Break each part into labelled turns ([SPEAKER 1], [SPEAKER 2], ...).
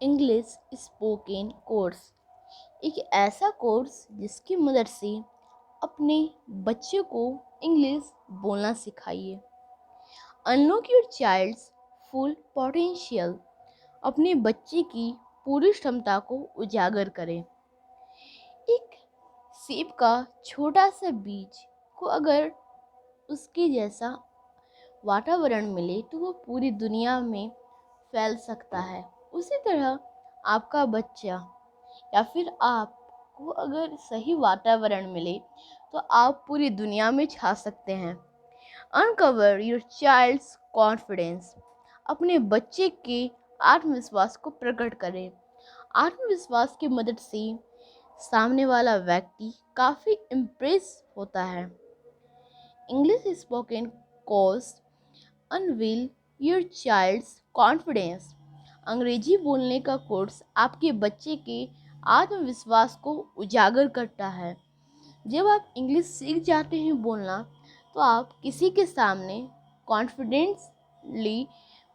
[SPEAKER 1] English spoken course एक ऐसा course जिसकी मदद से अपने बच्चे को इंग्लिश बोलना सिखाइए। Unlock your child's full potential. अपने बच्चे की पूरी क्षमता को उजागर करें। एक सेब का छोटा सा बीज को अगर उसके जैसा वातावरण मिले तो वो पूरी दुनिया में फैल सकता है। उसी तरह आपका बच्चा या फिर आपको अगर सही वातावरण मिले तो आप पूरी दुनिया में छा सकते हैं। Uncover your child's confidence. अपने बच्चे के आत्मविश्वास को प्रकट करें। आत्मविश्वास की मदद से सामने वाला व्यक्ति काफ़ी इम्प्रेस होता है। English spoken course unveil your child's confidence. अंग्रेजी बोलने का कोर्स आपके बच्चे के आत्मविश्वास को उजागर करता है। जब आप इंग्लिश सीख जाते हैं बोलना तो आप किसी के सामने कॉन्फिडेंटली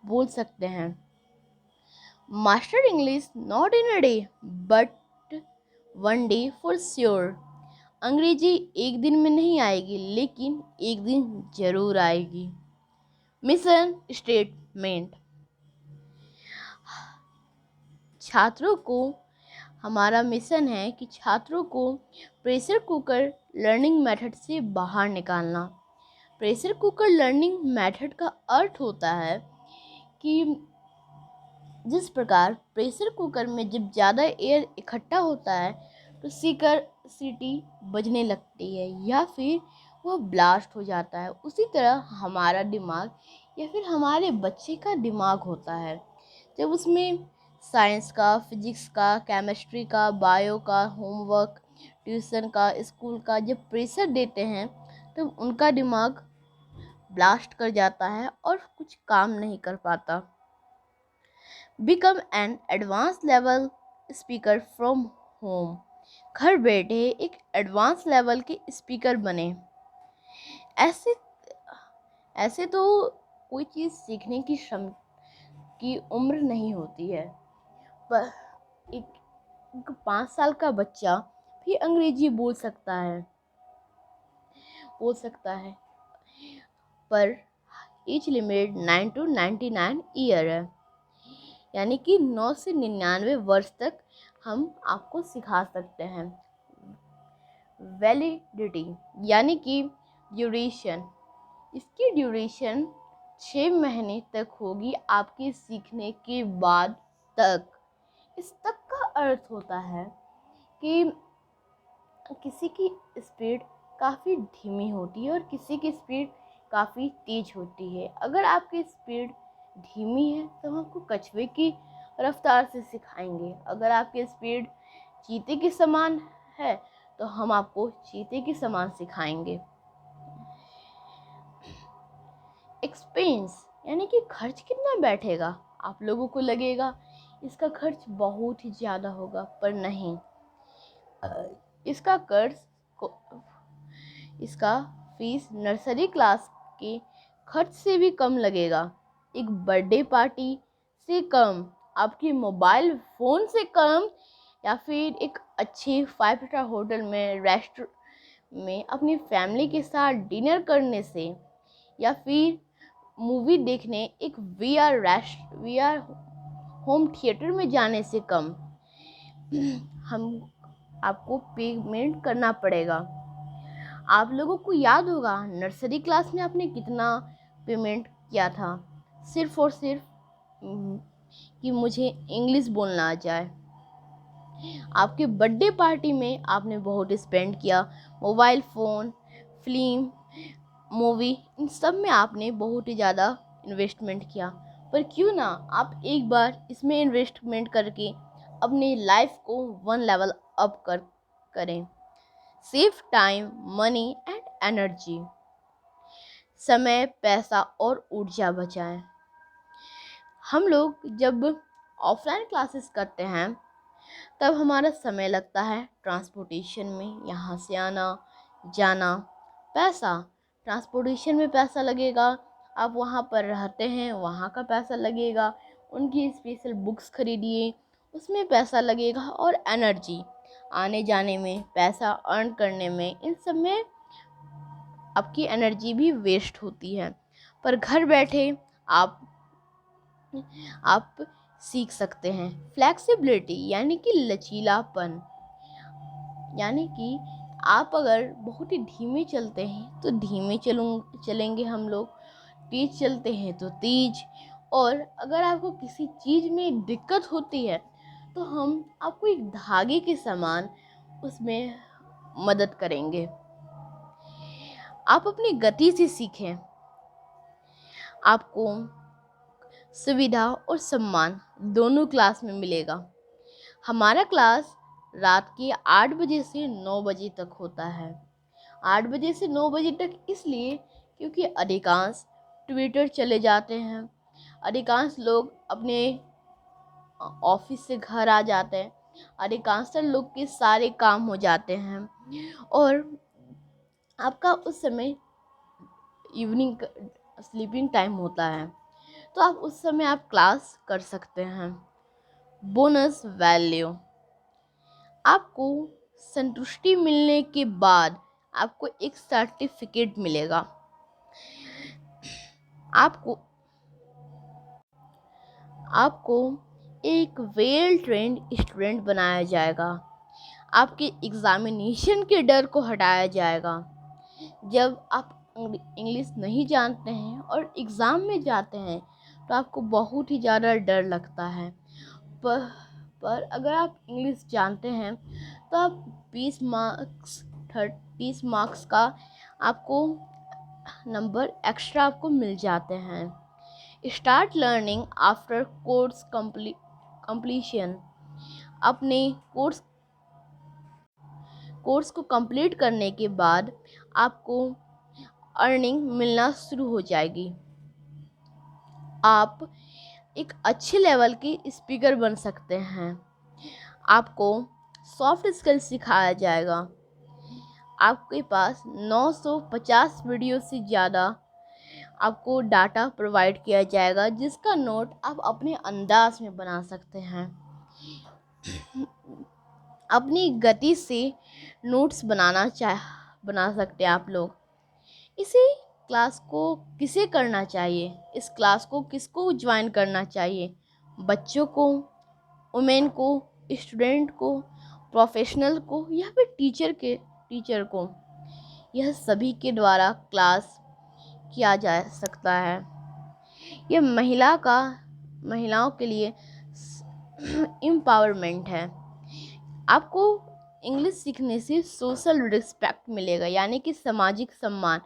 [SPEAKER 1] बोल सकते हैं। Master English not in a day but one day for sure. अंग्रेजी एक दिन में नहीं आएगी लेकिन एक दिन जरूर आएगी। Mission statement. छात्रों को हमारा मिशन है कि छात्रों को प्रेशर कुकर लर्निंग मेथड से बाहर निकालना। प्रेशर कुकर लर्निंग मेथड का अर्थ होता है कि जिस प्रकार प्रेशर कुकर में जब ज़्यादा एयर इकट्ठा होता है तो सीटी बजने लगती है या फिर वह ब्लास्ट हो जाता है। उसी तरह हमारा दिमाग या फिर हमारे बच्चे का दिमाग होता है। जब उसमें साइंस का, फिजिक्स का, केमिस्ट्री का, बायो का, होमवर्क, ट्यूशन का, स्कूल का जब प्रेशर देते हैं तो उनका दिमाग ब्लास्ट कर जाता है और कुछ काम नहीं कर पाता। Become an advance level speaker from home. घर बैठे एक एडवांस लेवल के स्पीकर बने। ऐसे ऐसे तो कोई चीज़ सीखने की उम्र नहीं होती है, पर एक 5 साल का बच्चा भी अंग्रेजी बोल सकता है पर एज लिमिट 9 to 99 ईयर है, यानी कि 9 से 99 वर्ष तक हम आपको सिखा सकते हैं। वैलिडिटी यानी कि ड्यूरेशन। इसकी ड्यूरेशन 6 महीने तक होगी आपके सीखने के बाद तक। इस तक का अर्थ होता है कि किसी की स्पीड काफ़ी धीमी होती है और किसी की स्पीड काफ़ी तेज होती है। अगर आपकी स्पीड धीमी है तो हम आपको कछुए की रफ्तार से सिखाएंगे। अगर आपकी स्पीड चीते के समान है तो हम आपको चीते के समान सिखाएंगे। एक्सपेंस यानी कि खर्च कितना बैठेगा। आप लोगों को लगेगा इसका खर्च बहुत ही ज़्यादा होगा, पर नहीं। इसका फीस नर्सरी क्लास के खर्च से भी कम लगेगा। एक बर्थडे पार्टी से कम, आपके मोबाइल फ़ोन से कम, या फिर एक अच्छे 5 स्टार होटल में, रेस्टोरेंट में अपनी फैमिली के साथ डिनर करने से, या फिर मूवी देखने एक वीआर होम थिएटर में जाने से कम हम आपको पेमेंट करना पड़ेगा। आप लोगों को याद होगा नर्सरी क्लास में आपने कितना पेमेंट किया था, सिर्फ और सिर्फ कि मुझे इंग्लिश बोलना आ जाए। आपके बर्थडे पार्टी में आपने बहुत स्पेंड किया। मोबाइल फ़ोन, फिल्म, मूवी, इन सब में आपने बहुत ही ज़्यादा इन्वेस्टमेंट किया। पर क्यों ना आप एक बार इसमें इन्वेस्टमेंट करके अपनी लाइफ को 1 लेवल अप करें। Save time, money and energy. समय, पैसा और ऊर्जा बचाएं। हम लोग जब ऑफलाइन क्लासेस करते हैं तब हमारा समय लगता है ट्रांसपोर्टेशन में, यहाँ से आना जाना। पैसा, ट्रांसपोर्टेशन में पैसा लगेगा, आप वहाँ पर रहते हैं वहाँ का पैसा लगेगा। उनकी स्पेशल बुक्स खरीदिए, उसमें पैसा लगेगा, और एनर्जी आने जाने में, पैसा अर्न करने में, इन सब में आपकी एनर्जी भी वेस्ट होती है। पर घर बैठे आप आप सीख सकते हैं फ्लेक्सिबिलिटी, यानी कि लचीलापन। यानी कि आप अगर बहुत ही धीमे चलते हैं तो धीमे चलेंगे हम लोग, तेज चलते हैं तो तेज। और अगर आपको किसी चीज़ में दिक्कत होती है तो हम आपको एक धागे के समान उसमें मदद करेंगे। आप अपनी गति से सीखें, आपको सुविधा और सम्मान दोनों क्लास में मिलेगा। हमारा क्लास रात के 8 बजे से 9 बजे तक होता है। 8 बजे से 9 बजे तक इसलिए क्योंकि अधिकांश ट्विटर चले जाते हैं, अधिकांश लोग अपने ऑफिस से घर आ जाते हैं, अधिकांश लोग के सारे काम हो जाते हैं, और आपका उस समय इवनिंग स्लीपिंग टाइम होता है, तो आप उस समय आप क्लास कर सकते हैं। बोनस वैल्यू, आपको संतुष्टि मिलने के बाद आपको एक सर्टिफिकेट मिलेगा। आपको एक वेल ट्रेंड स्टूडेंट बनाया जाएगा। आपके एग्जामिनेशन के डर को हटाया जाएगा। जब आप इंग्लिश नहीं जानते हैं और एग्ज़ाम में जाते हैं तो आपको बहुत ही ज़्यादा डर लगता है, पर अगर आप इंग्लिश जानते हैं तो आप 30 मार्क्स का आपको नंबर एक्स्ट्रा आपको मिल जाते हैं। Start learning after course completion, अपने कोर्स को कंप्लीट करने के बाद आपको अर्निंग मिलना शुरू हो जाएगी। आप एक अच्छे लेवल के स्पीकर बन सकते हैं। आपको सॉफ्ट स्किल सिखाया जाएगा। आपके पास 950 वीडियो से ज़्यादा आपको डाटा प्रोवाइड किया जाएगा, जिसका नोट आप अपने अंदाज में बना सकते हैं। अपनी गति से नोट्स बना सकते हैं आप लोग। इसी क्लास को किसे करना चाहिए, इस क्लास को किसको ज्वाइन करना चाहिए? बच्चों को, वुमेन को, स्टूडेंट को, प्रोफेशनल को, या फिर टीचर को? यह सभी के द्वारा क्लास किया जा सकता है। यह महिलाओं के लिए एम्पावरमेंट है। आपको इंग्लिश सीखने से सोशल रिस्पेक्ट मिलेगा, यानी कि सामाजिक सम्मान।